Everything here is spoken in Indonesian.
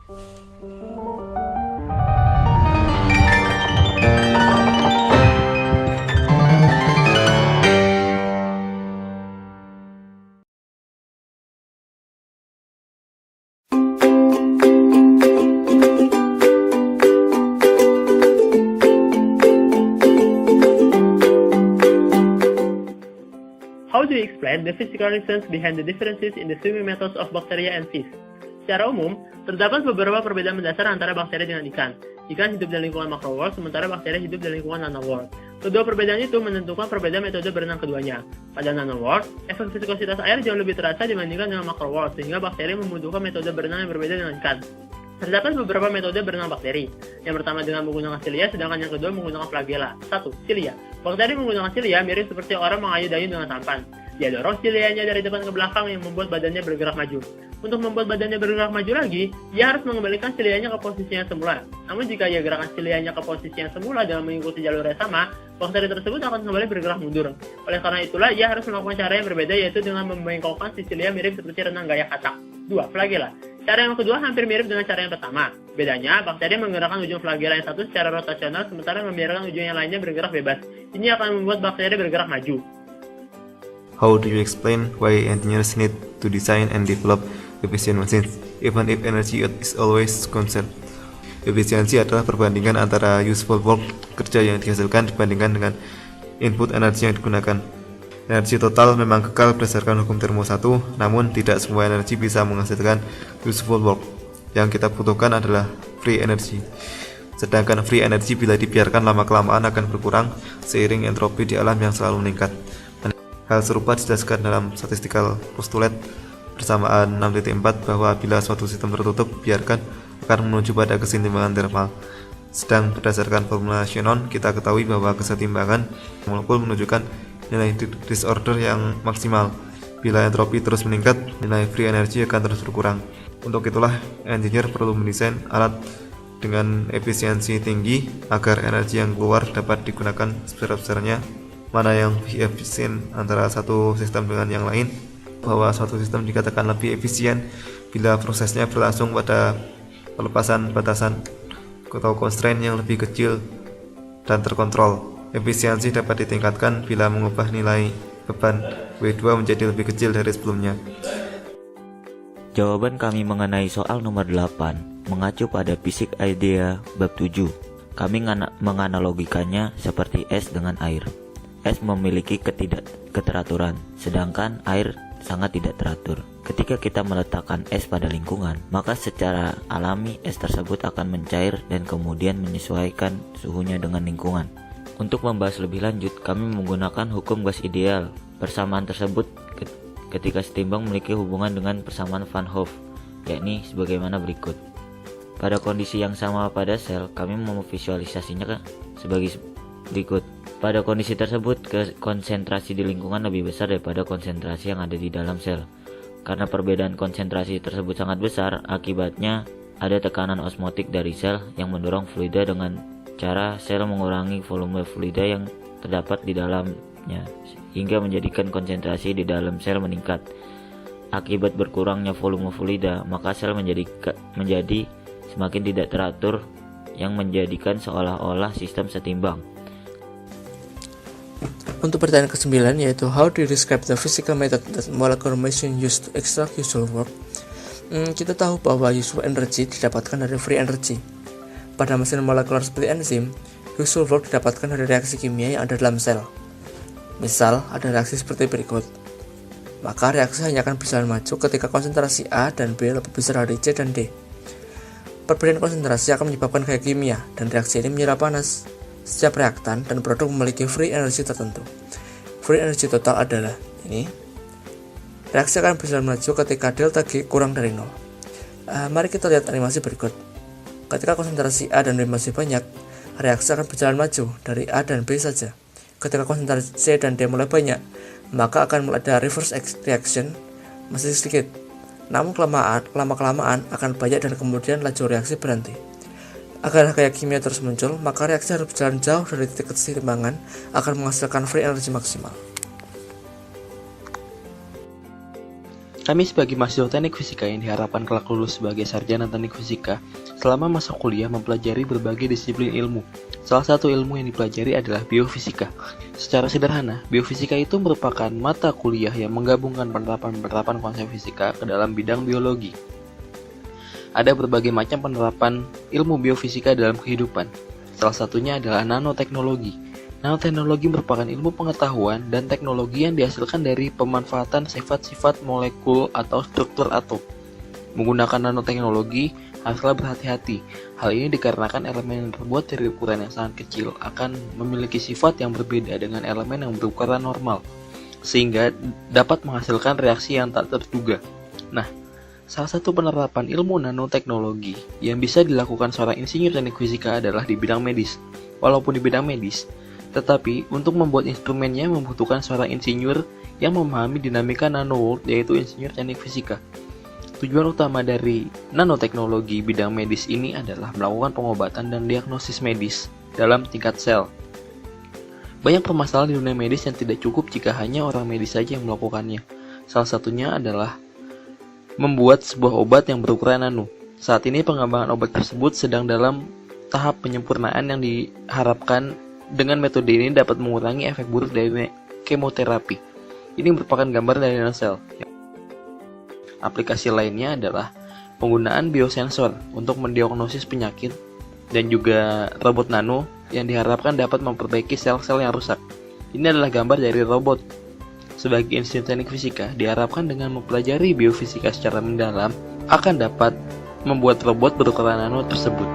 How do you explain the physical reasons behind the differences in the swimming methods of bacteria and fish? Secara umum, terdapat beberapa perbedaan mendasar antara bakteri dengan ikan. Ikan hidup di lingkungan macro-world, sementara bakteri hidup di lingkungan nano-world. Kedua perbedaan itu menentukan perbedaan metode berenang keduanya. Pada nano-world, efek viskositas air jauh lebih terasa dibandingkan dengan macro-world, sehingga bakteri membutuhkan metode berenang yang berbeda dengan ikan. Terdapat beberapa metode berenang bakteri. Yang pertama dengan menggunakan silia, sedangkan yang kedua menggunakan flagella. 1. Silia. Bakteri menggunakan silia mirip seperti orang mengayuh dayung dengan sampan. Dia dorong silianya dari depan ke belakang yang membuat badannya bergerak maju. Untuk membuat badannya bergerak maju lagi, dia harus mengembalikan silianya ke posisinya semula. Namun jika ia gerakan silianya ke posisi yang semula dengan mengikuti jalur yang sama, bakteri tersebut akan kembali bergerak mundur. Oleh karena itulah, ia harus melakukan cara yang berbeda, yaitu dengan membengkokkan si silia mirip seperti renang gaya katak. 2. Flagella. Cara yang kedua hampir mirip dengan cara yang pertama. Bedanya, bakteri menggerakkan ujung flagella yang satu secara rotasional, sementara membiarkan ujung yang lainnya bergerak bebas. Ini akan membuat bakteri bergerak maju. How do you explain why engineers need to design and develop efficient machines, even if energy is always conserved? Efisiensi adalah perbandingan antara useful work, kerja yang dihasilkan, dibandingkan dengan input energi yang digunakan. Energi total memang kekal berdasarkan hukum termo 1, namun tidak semua energi bisa menghasilkan useful work. Yang kita butuhkan adalah free energy. Sedangkan free energy bila dibiarkan lama-kelamaan akan berkurang seiring entropi di alam yang selalu meningkat. Hal serupa dijelaskan dalam statistical postulate bersamaan 6.4 bahwa bila suatu sistem tertutup biarkan akan menuju pada keseimbangan thermal. Sedang berdasarkan formula Shannon kita ketahui bahwa kesetimbangan molekul menunjukkan nilai disorder yang maksimal. Bila entropi terus meningkat, nilai free energy akan terus berkurang. Untuk itulah engineer perlu mendesain alat dengan efisiensi tinggi agar energi yang keluar dapat digunakan sebesar-besarnya. Mana yang lebih efisien antara satu sistem dengan yang lain, bahwa suatu sistem dikatakan lebih efisien bila prosesnya berlangsung pada pelepasan batasan atau constraint yang lebih kecil dan terkontrol. Efisiensi dapat ditingkatkan bila mengubah nilai beban W2 menjadi lebih kecil dari sebelumnya. Jawaban kami mengenai soal nomor 8 mengacu pada fisik idea bab 7. Kami menganalogikannya seperti es dengan air. Es memiliki ketidakteraturan, sedangkan air sangat tidak teratur. Ketika kita meletakkan es pada lingkungan, maka secara alami es tersebut akan mencair dan kemudian menyesuaikan suhunya dengan lingkungan. Untuk membahas lebih lanjut, kami menggunakan hukum gas ideal. Persamaan tersebut ketika setimbang memiliki hubungan dengan persamaan Van Hoff, yakni sebagaimana berikut. Pada kondisi yang sama pada sel, kami memvisualisasinya sebagai berikut. Pada kondisi tersebut, konsentrasi di lingkungan lebih besar daripada konsentrasi yang ada di dalam sel. Karena perbedaan konsentrasi tersebut sangat besar, akibatnya ada tekanan osmotik dari sel yang mendorong fluida dengan cara sel mengurangi volume fluida yang terdapat di dalamnya, hingga menjadikan konsentrasi di dalam sel meningkat. Akibat berkurangnya volume fluida, maka sel menjadi semakin tidak teratur yang menjadikan seolah-olah sistem setimbang. Untuk pertanyaan ke-9 yaitu how do you describe the physical method that molecular machine used to extract useful work? Kita tahu bahwa useful energy didapatkan dari free energy. Pada mesin molekuler seperti enzim, useful work didapatkan dari reaksi kimia yang ada dalam sel. Misal, ada reaksi seperti berikut. Maka reaksi hanya akan berjalan maju ketika konsentrasi A dan B lebih besar dari C dan D. Perbedaan konsentrasi akan menyebabkan gaya kimia, dan reaksi ini menyerap panas. Setiap reaktan dan produk memiliki free energy tertentu. Free energy total adalah ini. Reaksi akan berjalan maju ketika delta G kurang dari 0. Mari kita lihat animasi berikut. Ketika konsentrasi A dan B masih banyak, reaksi akan berjalan maju dari A dan B saja. Ketika konsentrasi C dan D mulai banyak, maka akan ada reverse reaction masih sedikit. Namun lama-kelamaan akan banyak dan kemudian laju reaksi berhenti. Agar gaya kimia terus muncul, maka reaksi harus berjalan jauh dari titik keseimbangan akan menghasilkan free energy maksimal. Kami sebagai mahasiswa teknik fisika yang diharapkan kelak lulus sebagai sarjana teknik fisika, selama masa kuliah mempelajari berbagai disiplin ilmu. Salah satu ilmu yang dipelajari adalah biofisika. Secara sederhana, biofisika itu merupakan mata kuliah yang menggabungkan penerapan-penerapan konsep fisika ke dalam bidang biologi. Ada berbagai macam penerapan ilmu biofisika dalam kehidupan. Salah satunya adalah nanoteknologi. Nanoteknologi merupakan ilmu pengetahuan dan teknologi yang dihasilkan dari pemanfaatan sifat-sifat molekul atau struktur atom. Menggunakan nanoteknologi, haruslah berhati-hati. Hal ini dikarenakan elemen yang terbuat dari ukuran yang sangat kecil akan memiliki sifat yang berbeda dengan elemen yang berukuran normal, sehingga dapat menghasilkan reaksi yang tak terduga. Nah, salah satu penerapan ilmu nanoteknologi yang bisa dilakukan seorang insinyur teknik fisika adalah di bidang medis. Walaupun di bidang medis, tetapi untuk membuat instrumennya membutuhkan seorang insinyur yang memahami dinamika nanoworld, yaitu insinyur teknik fisika. Tujuan utama dari nanoteknologi bidang medis ini adalah melakukan pengobatan dan diagnosis medis dalam tingkat sel. Banyak permasalahan di dunia medis yang tidak cukup jika hanya orang medis saja yang melakukannya. Salah satunya adalah membuat sebuah obat yang berukuran nano. Saat ini pengembangan obat tersebut sedang dalam tahap penyempurnaan yang diharapkan dengan metode ini dapat mengurangi efek buruk dari kemoterapi. Ini merupakan gambar dari nanosel. Aplikasi lainnya adalah penggunaan biosensor untuk mendiagnosis penyakit dan juga robot nano yang diharapkan dapat memperbaiki sel-sel yang rusak. Ini adalah gambar dari robot. Sebagai insinyur teknik fisika, diharapkan dengan mempelajari biofisika secara mendalam akan dapat membuat robot berukuran nano tersebut.